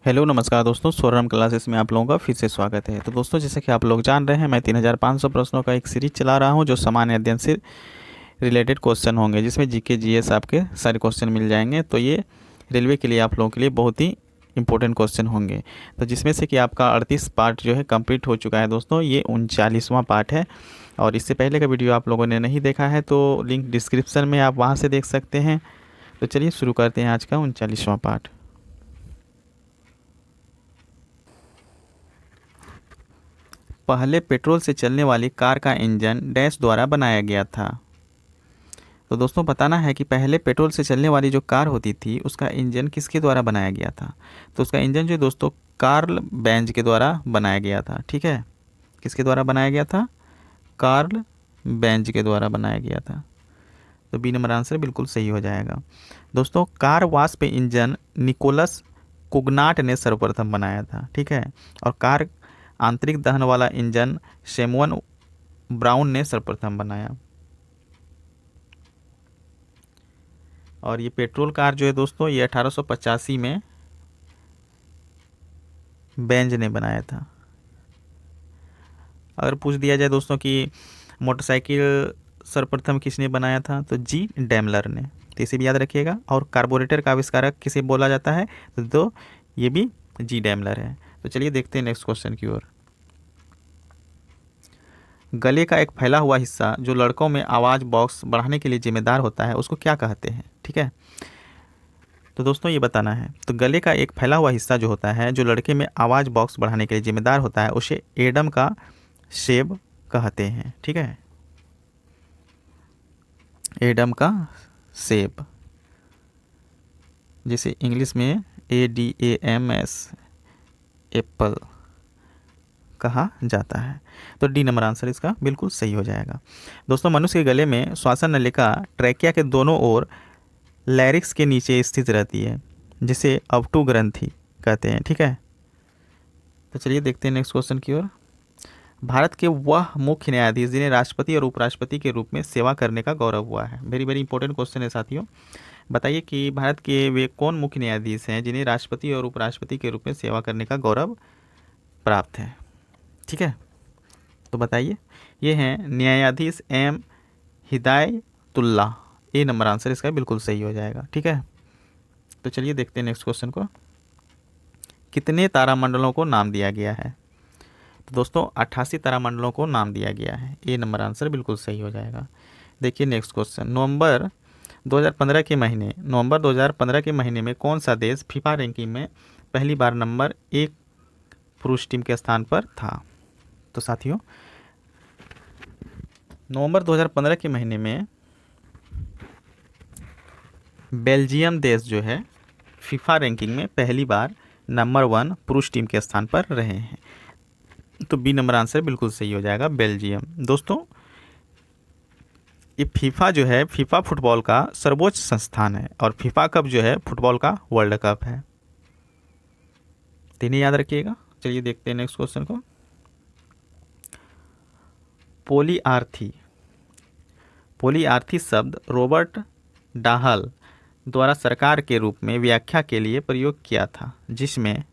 Hello नमस्कार दोस्तों, स्वरम क्लासेस में आप लोगों का फिर से स्वागत है। तो दोस्तों, जैसे कि आप लोग जान रहे हैं, मैं 3500 प्रश्नों का एक सीरीज चला रहा हूं जो सामान्य अध्ययन से रिलेटेड क्वेश्चन होंगे, जिसमें जीके जीएस आपके सारे क्वेश्चन मिल जाएंगे। तो ये रेलवे के लिए आप लोगों के लिए बहुत ही इंपॉर्टेंट क्वेश्चन होंगे। तो जिसमें से कि आपका 38 पार्ट जो है कंप्लीट हो चुका है दोस्तों, ये 39वां पार्ट है। और इससे पहले का वीडियो आप लोगों ने नहीं देखा है तो लिंक डिस्क्रिप्शन में आप वहाँ से देख सकते हैं। तो चलिए शुरू करते हैं आज का 39वां पार्ट। पहले पेट्रोल से चलने वाली कार का इंजन डैश द्वारा बनाया गया था। तो दोस्तों, बताना है कि पहले पेट्रोल से चलने वाली जो कार होती थी उसका इंजन किसके द्वारा बनाया गया था। तो उसका इंजन जो है दोस्तों, कार्ल बेंज के द्वारा बनाया गया था। ठीक है, किसके द्वारा बनाया गया था? कार्ल बेंज के द्वारा बनाया गया था। तो बी नंबर आंसर बिल्कुल सही हो जाएगा। दोस्तों, कार वास्प इंजन निकोलस कुगनाट ने सर्वप्रथम बनाया था। ठीक है, और कार आंतरिक दहन वाला इंजन सैमुअल ब्राउन ने सर्वप्रथम बनाया। और ये पेट्रोल कार जो है दोस्तों, ये 1885 में बेंज ने बनाया था। अगर पूछ दिया जाए दोस्तों कि मोटरसाइकिल सर्वप्रथम किसने बनाया था, तो जी डैमलर ने। तो इसे भी याद रखिएगा। और कार्बोरेटर का आविष्कारक किसे बोला जाता है, तो ये भी जी डैमलर है। तो चलिए देखते हैं नेक्स्ट क्वेश्चन की ओर। गले का एक फैला हुआ हिस्सा जो लड़कों में आवाज़ बॉक्स बढ़ाने के लिए जिम्मेदार होता है, उसको क्या कहते हैं? ठीक है, तो दोस्तों ये बताना है। तो गले का एक फैला हुआ हिस्सा जो होता है, जो लड़के में आवाज़ बॉक्स बढ़ाने के लिए जिम्मेदार होता है, उसे एडम का शेब कहते हैं। ठीक है, एडम का शेप, जिसे इंग्लिश में ADAMS एप्पल कहा जाता है। तो डी नंबर आंसर इसका बिल्कुल सही हो जाएगा। दोस्तों, मनुष्य के गले में श्वासन नलिका ट्रैकिया के दोनों ओर लैरिक्स के नीचे स्थित रहती है, जिसे अवटु ग्रंथि कहते हैं। ठीक है, तो चलिए देखते हैं नेक्स्ट क्वेश्चन की ओर। भारत के वह मुख्य न्यायाधीश जिन्हें राष्ट्रपति और उपराष्ट्रपति के रूप में सेवा करने का गौरव हुआ है। वेरी वेरी इंपॉर्टेंट क्वेश्चन है साथियों। बताइए कि भारत के वे कौन मुख्य न्यायाधीश हैं जिन्हें राष्ट्रपति और उपराष्ट्रपति के रूप में सेवा करने का गौरव प्राप्त है। ठीक है, तो बताइए। ये हैं न्यायाधीश एम हिदायतुल्लाह। ए नंबर आंसर इसका बिल्कुल सही हो जाएगा। ठीक है, तो चलिए देखते हैं नेक्स्ट क्वेश्चन को। कितने तारामंडलों को नाम दिया गया है? तो दोस्तों, 88 तारामंडलों को नाम दिया गया है। ए नंबर आंसर बिल्कुल सही हो जाएगा। देखिए नेक्स्ट क्वेश्चन। नवंबर 2015 के महीने में कौन सा देश फीफा रैंकिंग में पहली बार नंबर 1 पुरुष टीम के स्थान पर था? तो साथियों, नवंबर 2015 के महीने में बेल्जियम देश जो है फीफा रैंकिंग में पहली बार नंबर 1 पुरुष टीम के स्थान पर रहे हैं। तो बी नंबर आंसर बिल्कुल सही हो जाएगा, बेल्जियम। दोस्तों, ये फीफा जो है, फीफा फुटबॉल का सर्वोच्च संस्थान है, और फीफा कप जो है फुटबॉल का वर्ल्ड कप है। तीनों याद रखिएगा। चलिए देखते हैं नेक्स्ट क्वेश्चन को। पोलीआर्थी। पोलीआर्थी शब्द रॉबर्ट डाहल द्वारा सरकार के रूप में व्याख्या के लिए प्रयोग किया था, जिसमें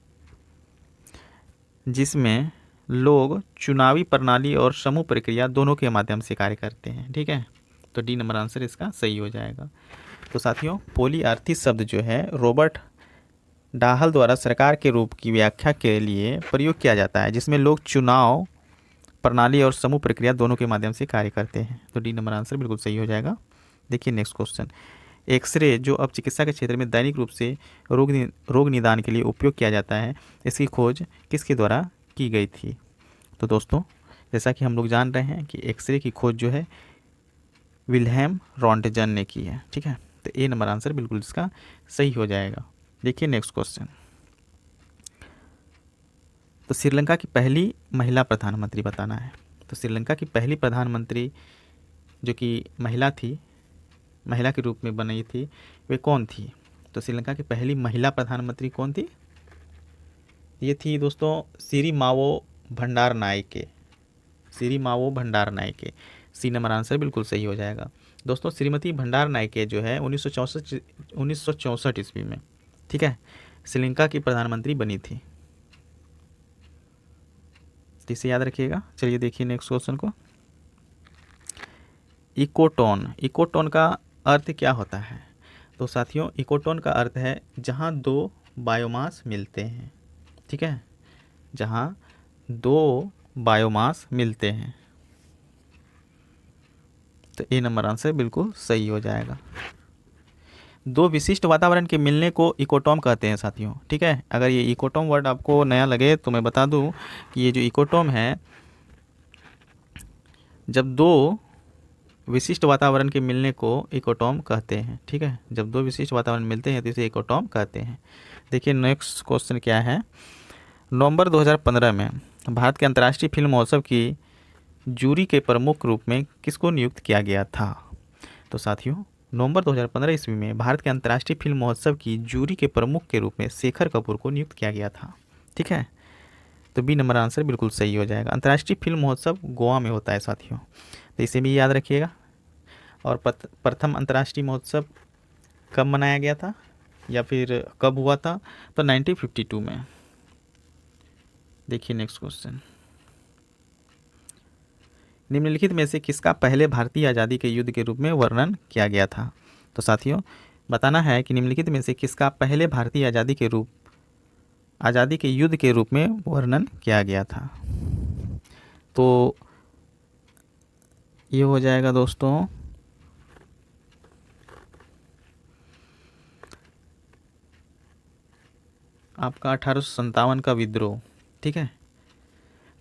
जिसमें लोग चुनावी प्रणाली और समूह प्रक्रिया दोनों के माध्यम से कार्य करते हैं। ठीक है, तो डी नंबर आंसर इसका सही हो जाएगा। तो साथियों, पोलीआर्थी शब्द जो है रॉबर्ट डाहल द्वारा सरकार के रूप की व्याख्या के लिए प्रयोग किया जाता है, जिसमें लोग चुनाव प्रणाली और समूह प्रक्रिया दोनों के माध्यम से कार्य करते हैं। तो डी नंबर आंसर बिल्कुल सही हो जाएगा। देखिए नेक्स्ट क्वेश्चन। एक्सरे जो अब चिकित्सा के क्षेत्र में दैनिक रूप से रोग निदान के लिए उपयोग किया जाता है, इसकी खोज किसके द्वारा की गई थी? तो दोस्तों, जैसा कि हम लोग जान रहे हैं कि एक्सरे की खोज जो है विल्हेम रॉन्टजन ने की है। ठीक है, तो ए नंबर आंसर बिल्कुल इसका सही हो जाएगा। देखिए नेक्स्ट क्वेश्चन। तो श्रीलंका की पहली महिला प्रधानमंत्री बताना है। तो श्रीलंका की पहली प्रधानमंत्री जो कि महिला थी, महिला के रूप में बनी थी, वे कौन थी? तो श्रीलंका की पहली महिला प्रधानमंत्री कौन थी? ये थी दोस्तों सिरिमावो भंडारनायके। सिरिमावो भंडारनायके। सी नंबर आंसर बिल्कुल सही हो जाएगा। दोस्तों, श्रीमती भंडारनायके जो है 1964 ईस्वी में, ठीक है, श्रीलंका की प्रधानमंत्री बनी थी? तो इसे याद रखिएगा। चलिए देखिए नेक्स्ट क्वेश्चन को। इकोटोन, इकोटोन का अर्थ क्या होता है? तो साथियों इकोटोन का अर्थ है जहाँ दो बायोमास मिलते हैं, ठीक है, जहाँ दो बायोमास मिलते हैं। तो ए नंबर आंसर बिल्कुल सही हो जाएगा। दो विशिष्ट वातावरण के मिलने को इकोटॉम कहते हैं साथियों, ठीक है। अगर ये इकोटॉम वर्ड आपको नया लगे तो मैं बता दूं कि ये जो इकोटॉम है, जब दो विशिष्ट वातावरण के मिलने को इकोटॉम कहते हैं, ठीक है। जब दो विशिष्ट वातावरण मिलते हैं तो इसे इकोटॉम कहते हैं। देखिए नेक्स्ट क्वेश्चन क्या है। नवंबर 2015 में भारत के अंतर्राष्ट्रीय फिल्म महोत्सव की जूरी के प्रमुख रूप में किसको नियुक्त किया गया था? तो साथियों नवंबर 2015 ईस्वी में भारत के अंतर्राष्ट्रीय फिल्म महोत्सव की जूरी के प्रमुख के रूप में शेखर कपूर को नियुक्त किया गया था, ठीक है। तो बी नंबर आंसर बिल्कुल सही हो जाएगा। अंतर्राष्ट्रीय फिल्म महोत्सव गोवा में होता है साथियों, तो इसे भी याद रखिएगा। और प्रथम अंतर्राष्ट्रीय महोत्सव कब मनाया गया था या फिर कब हुआ था? तो 1952 में। देखिए नेक्स्ट क्वेश्चन। निम्नलिखित में से किसका पहले भारतीय आज़ादी के युद्ध के रूप में वर्णन किया गया था? तो साथियों बताना है कि निम्नलिखित में से किसका पहले भारतीय आज़ादी के युद्ध के रूप में वर्णन किया गया था। तो ये हो जाएगा दोस्तों आपका 1857 का विद्रोह, ठीक है।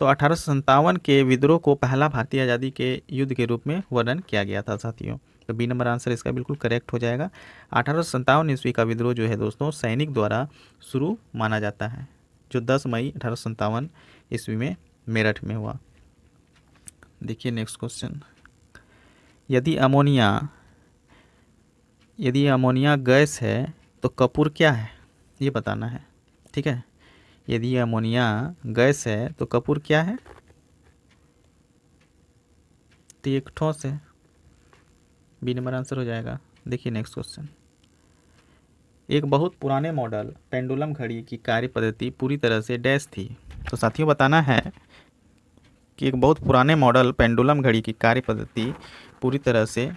तो 1857 के विद्रोह को पहला भारतीय आज़ादी के युद्ध के रूप में वर्णन किया गया था साथियों। तो बी नंबर आंसर इसका बिल्कुल करेक्ट हो जाएगा। 1857 ईस्वी का विद्रोह जो है दोस्तों सैनिक द्वारा शुरू माना जाता है, जो 10 मई 1857 ईस्वी में मेरठ में हुआ। देखिए नेक्स्ट क्वेश्चन। यदि अमोनिया गैस है तो कपूर क्या है, ये बताना है, ठीक है। यदि अमोनिया गैस है तो कपूर क्या है? तो एक ठोस है, बी नंबर आंसर हो जाएगा। देखिए नेक्स्ट क्वेश्चन। एक बहुत पुराने मॉडल पेंडुलम घड़ी की कार्य पद्धति पूरी तरह से डैश थी। तो साथियों बताना है कि एक बहुत पुराने मॉडल पेंडुलम घड़ी की कार्य पद्धति पूरी तरह से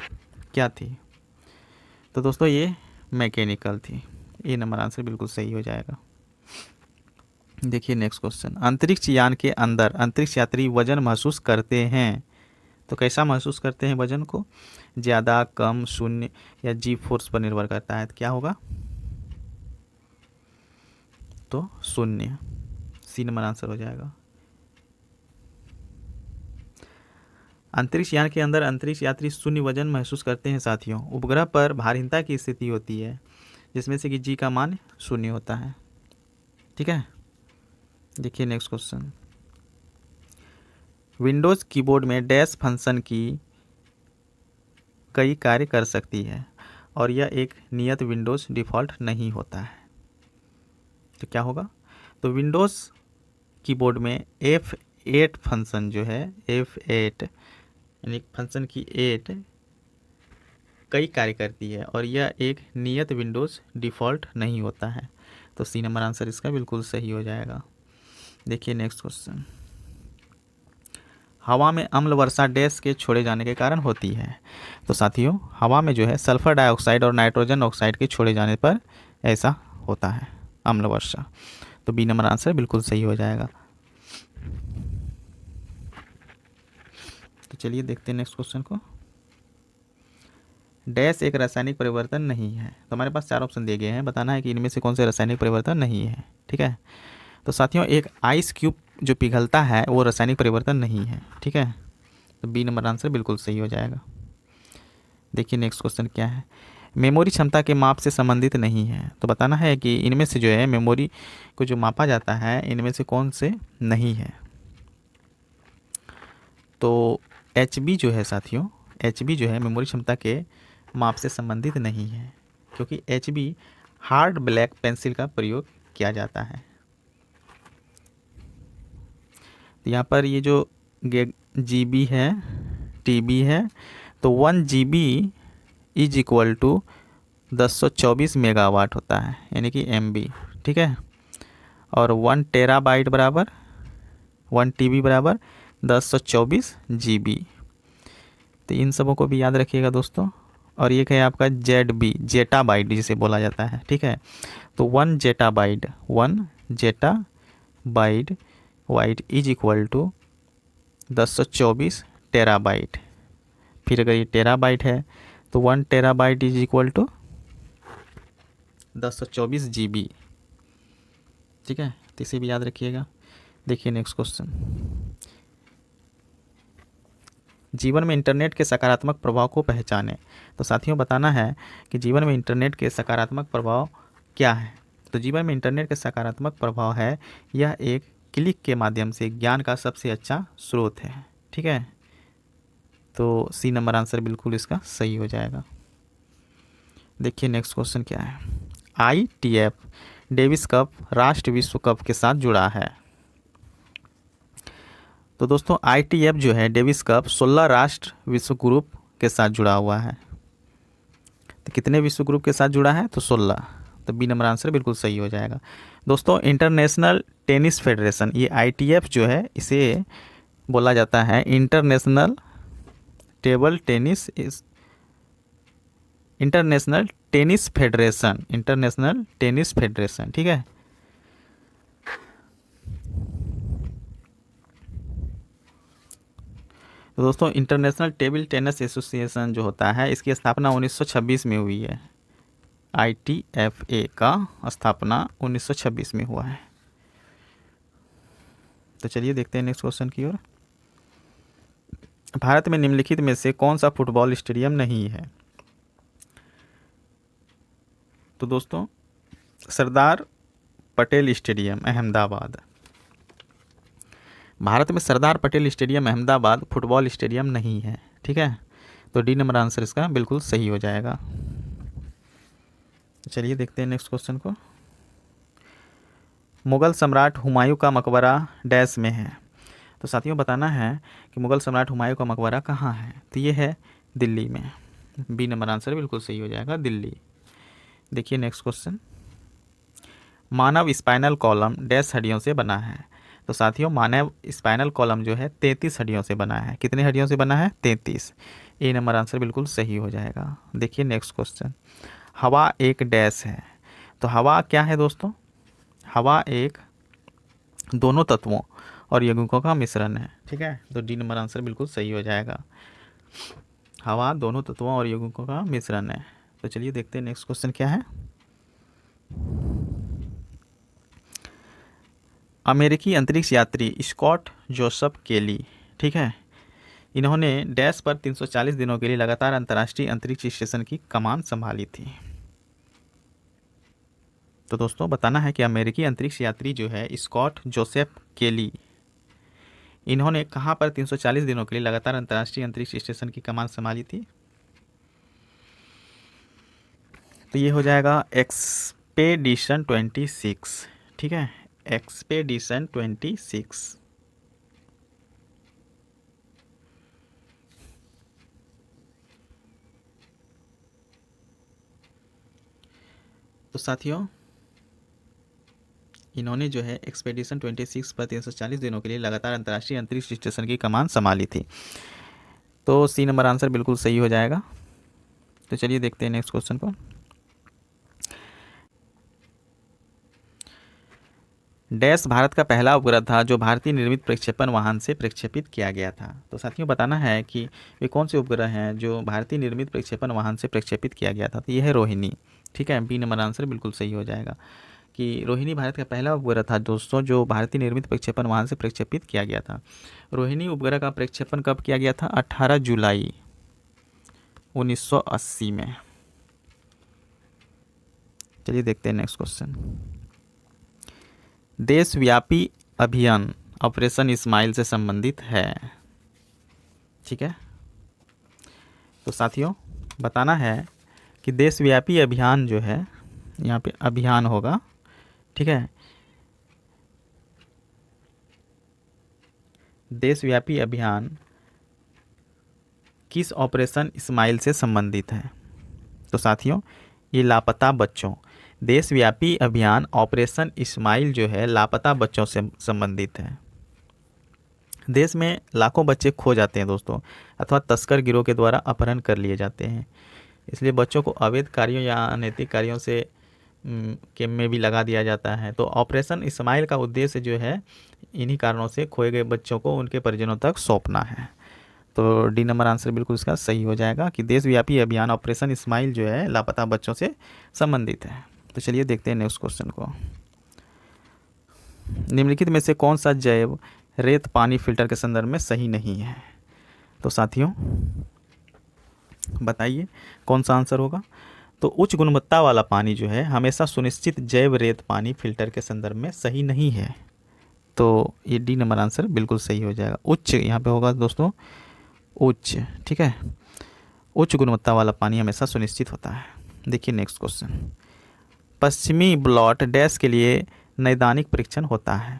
क्या थी? तो दोस्तों ये मैकेनिकल थी। ए नंबर आंसर बिल्कुल सही हो जाएगा। देखिए नेक्स्ट क्वेश्चन। अंतरिक्ष यान के अंदर अंतरिक्ष यात्री वजन महसूस करते हैं, तो कैसा महसूस करते हैं वजन को? ज़्यादा, कम, शून्य या जी फोर्स पर निर्भर करता है। तो क्या होगा? तो शून्य, सी नंबर आंसर हो जाएगा। अंतरिक्ष यान के अंदर अंतरिक्ष यात्री शून्य वजन महसूस करते हैं साथियों। उपग्रह पर भारहीनता की स्थिति होती है जिसमें से कि जी का मान शून्य होता है, ठीक है। देखिए नेक्स्ट क्वेश्चन। विंडोज़ कीबोर्ड में डैश फंक्शन की कई कार्य कर सकती है और यह एक नियत विंडोज़ डिफ़ॉल्ट नहीं होता है। तो क्या होगा? तो विंडोज़ कीबोर्ड में F8 फंक्शन जो है, F8 यानी फंक्शन की 8 कई कार्य करती है और यह एक नियत विंडोज़ डिफ़ॉल्ट नहीं होता है। तो सी नंबर आंसर इसका बिल्कुल सही हो जाएगा। देखिए नेक्स्ट क्वेश्चन। हवा में अम्ल वर्षा डैश के छोड़े जाने के कारण होती है। तो साथियों हवा में जो है सल्फर डाइऑक्साइड और नाइट्रोजन ऑक्साइड के छोड़े जाने पर ऐसा होता है अम्ल वर्षा। तो बी नंबर आंसर बिल्कुल सही हो जाएगा। तो चलिए देखते हैं नेक्स्ट क्वेश्चन को। डैश एक रासायनिक परिवर्तन नहीं है। तो हमारे पास 4 ऑप्शन दिए गए हैं, बताना है कि इनमें से कौन से रासायनिक परिवर्तन नहीं है, ठीक है। तो साथियों एक आइस क्यूब जो पिघलता है वो रासायनिक परिवर्तन नहीं है, ठीक है। तो बी नंबर आंसर बिल्कुल सही हो जाएगा। देखिए नेक्स्ट क्वेश्चन क्या है। मेमोरी क्षमता के माप से संबंधित नहीं है। तो बताना है कि इनमें से जो है मेमोरी को जो मापा जाता है इनमें से कौन से नहीं है। तो HB जो है साथियों, HB जो है मेमोरी क्षमता के माप से संबंधित नहीं है क्योंकि HB हार्ड ब्लैक पेंसिल का प्रयोग किया जाता है। तो यहाँ पर ये जो GB है, TB है, तो 1 GB is equal to 1024 megawatt होता है, यानी कि MB, ठीक है। और 1 टेराबाइट बराबर 1 TB बराबर 1024 GB। तो इन सबों को भी याद रखिएगा दोस्तों। और ये है आपका ZB, जेटाबाइट जिसे बोला जाता है, ठीक है। तो 1 जेटाबाइट वाइट इज इक्वल टू 1024 टेराबाइट। फिर अगर ये टेराबाइट है तो 1 terabyte is equal to 1024 GB, ठीक है। तो इसे भी याद रखिएगा। देखिए नेक्स्ट क्वेश्चन, जीवन में इंटरनेट के सकारात्मक प्रभाव को पहचानें। तो साथियों बताना है कि जीवन में इंटरनेट के सकारात्मक प्रभाव क्या है। तो जीवन में इंटरनेट के सकारात्मक प्रभाव है, यह एक क्लिक के माध्यम से ज्ञान का सबसे अच्छा स्रोत है, ठीक है। तो सी नंबर आंसर बिल्कुल इसका सही हो जाएगा। देखिए नेक्स्ट क्वेश्चन क्या है। ITF डेविस कप राष्ट्र विश्व कप के साथ जुड़ा है। तो दोस्तों ITF जो है डेविस कप 16 राष्ट्र विश्व ग्रुप के साथ जुड़ा हुआ है। तो कितने विश्व ग्रुप के साथ जुड़ा है? तो 16। तो बी नंबर आंसर बिल्कुल सही हो जाएगा। दोस्तों इंटरनेशनल टेनिस फेडरेशन, ये ITF जो है इसे बोला जाता है international table tennis international tennis federation, international tennis federation, ठीक है। तो दोस्तों इंटरनेशनल टेबल टेनिस एसोसिएशन जो होता है इसकी स्थापना 1926 में हुई है। ITFA का स्थापना 1926 में हुआ है। तो चलिए देखते हैं नेक्स्ट क्वेश्चन की ओर। भारत में निम्नलिखित में से कौन सा फुटबॉल स्टेडियम नहीं है? तो दोस्तों सरदार पटेल स्टेडियम अहमदाबाद। भारत में Sardar Patel stadium Ahmedabad football stadium नहीं है, ठीक है। तो डी नंबर आंसर इसका बिल्कुल सही हो जाएगा। चलिए देखते हैं नेक्स्ट क्वेश्चन को। मुगल सम्राट हुमायूं का मकबरा डैश में है। तो साथियों बताना है कि मुगल सम्राट हुमायूं का मकबरा कहाँ है? तो ये है दिल्ली में। बी नंबर आंसर बिल्कुल सही हो जाएगा, दिल्ली। देखिए नेक्स्ट क्वेश्चन, मानव स्पाइनल कॉलम डैश हड्डियों से बना है। तो साथियों मानव स्पाइनल कॉलम जो है 33 हड्डियों से बना है। कितने हड्डियों से बना है? 33। ए नंबर आंसर बिल्कुल सही हो जाएगा। देखिए नेक्स्ट क्वेश्चन, हवा एक डैश है। तो हवा क्या है दोस्तों? हवा एक दोनों तत्वों और यौगिकों का मिश्रण है, ठीक है। तो डी नंबर आंसर बिल्कुल सही हो जाएगा। हवा दोनों तत्वों और यौगिकों का मिश्रण है। तो चलिए देखते हैं नेक्स्ट क्वेश्चन क्या है। अमेरिकी अंतरिक्ष यात्री स्कॉट जोसेफ केली, ठीक है, इन्होंने डैश पर 340 दिनों के लिए लगातार अंतर्राष्ट्रीय अंतरिक्ष स्टेशन की कमान संभाली थी। तो दोस्तों बताना है कि अमेरिकी अंतरिक्ष यात्री जो है स्कॉट जोसेफ केली, इन्होंने कहाँ पर 340 दिनों के लिए लगातार अंतर्राष्ट्रीय अंतरिक्ष स्टेशन की कमान संभाली थी? तो ये हो जाएगा एक्सपेडिशन 26, ठीक है, एक्सपेडिशन 26। तो साथियों इन्होंने जो है एक्सपेडिशन 26 पर 340 दिनों के लिए लगातार अंतर्राष्ट्रीय अंतरिक्ष स्टेशन की कमान संभाली थी। तो सी नंबर आंसर बिल्कुल सही हो जाएगा। तो चलिए देखते हैं नेक्स्ट क्वेश्चन को। डैश भारत का पहला उपग्रह था जो भारतीय निर्मित प्रक्षेपण वाहन से प्रक्षेपित किया गया था। तो साथियों बताना है कि वे कौन से उपग्रह हैं जो भारतीय निर्मित प्रक्षेपण वाहन से प्रक्षेपित किया गया था। तो यह है रोहिणी, ठीक है। बी नंबर आंसर बिल्कुल सही हो जाएगा कि रोहिणी भारत का पहला उपग्रह था दोस्तों जो भारतीय निर्मित प्रक्षेपण वाहन से प्रक्षेपित किया गया था। रोहिणी उपग्रह का प्रक्षेपण कब किया गया था? 18 जुलाई 1980 में। चलिए देखते हैं नेक्स्ट क्वेश्चन, देशव्यापी अभियान ऑपरेशन इस्माइल से संबंधित है, ठीक है। तो साथियों बताना है कि देशव्यापी अभियान जो है, यहाँ पे अभियान होगा, ठीक है। देशव्यापी अभियान किस ऑपरेशन इस्माइल से संबंधित है? तो साथियों ये लापता बच्चों, देशव्यापी अभियान ऑपरेशन इस्माइल जो है लापता बच्चों से संबंधित है। देश में लाखों बच्चे खो जाते हैं दोस्तों, अथवा तस्कर गिरोह के द्वारा अपहरण कर लिए जाते हैं। इसलिए बच्चों को अवैध कार्यों या अनैतिक कार्यों से के में भी लगा दिया जाता है। तो ऑपरेशन इस्माइल का उद्देश्य जो है इन्हीं कारणों से खोए गए बच्चों को उनके परिजनों तक सौंपना है। तो डी नंबर आंसर बिल्कुल इसका सही हो जाएगा कि देशव्यापी अभियान ऑपरेशन इस्माइल जो है लापता बच्चों से संबंधित है। तो चलिए देखते हैं नेक्स्ट क्वेश्चन को। निम्नलिखित में से कौन सा जैव रेत पानी फिल्टर के संदर्भ में सही नहीं है? तो साथियों बताइए कौन सा आंसर होगा। तो उच्च गुणवत्ता वाला पानी जो है हमेशा सुनिश्चित जैव रेत पानी फिल्टर के संदर्भ में सही नहीं है। तो ये डी नंबर आंसर बिल्कुल सही हो जाएगा। उच्च यहाँ पे होगा दोस्तों, उच्च, ठीक है। उच्च गुणवत्ता वाला पानी हमेशा सुनिश्चित होता है। देखिए नेक्स्ट क्वेश्चन। पश्चिमी ब्लॉट डैश के लिए नैदानिक परीक्षण होता है?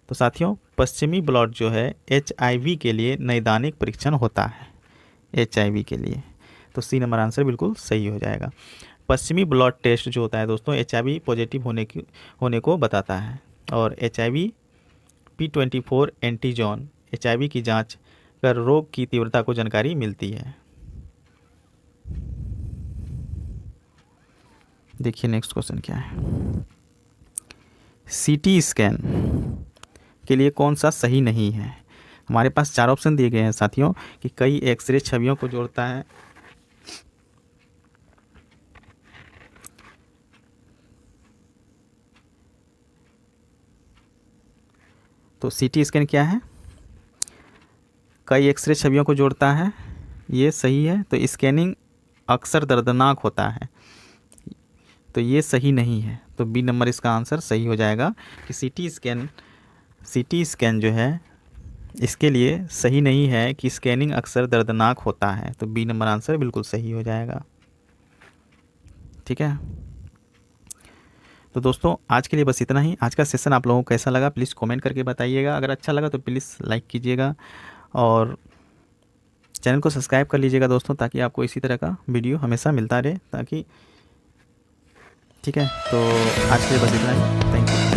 तो साथियों पश्चिमी ब्लॉट जो है HIV के लिए नैदानिक परीक्षण होता है, HIV के लिए। तो सी नंबर आंसर बिल्कुल सही हो जाएगा। पश्चिमी ब्लॉट टेस्ट जो होता है दोस्तों HIV पॉजिटिव होने को बताता है, और HIV P24 एंटीजॉन HIV की जांच कर रोग की तीव्रता को जानकारी मिलती है। देखिए नेक्स्ट क्वेश्चन क्या है। CT स्कैन के लिए कौन सा सही नहीं है? हमारे पास 4 ऑप्शन दिए गए हैं साथियों कि कई एक्सरे छवियों को जोड़ता है, तो CT स्कैन क्या है? कई एक्सरे छवियों को जोड़ता है, ये सही है। तो स्कैनिंग अक्सर दर्दनाक होता है, तो ये सही नहीं है। तो बी नंबर इसका आंसर सही हो जाएगा कि CT स्कैन जो है इसके लिए सही नहीं है कि स्कैनिंग अक्सर दर्दनाक होता है। तो बी नंबर आंसर बिल्कुल सही हो जाएगा, ठीक है। तो दोस्तों आज के लिए बस इतना ही। आज का सेशन आप लोगों को कैसा लगा प्लीज़ कमेंट करके बताइएगा। अगर अच्छा लगा तो प्लीज़ लाइक कीजिएगा और चैनल को सब्सक्राइब कर लीजिएगा दोस्तों, ताकि आपको इसी तरह का वीडियो हमेशा मिलता रहे, ताकि, ठीक है। तो आज के लिए बस इतना ही। Thank you.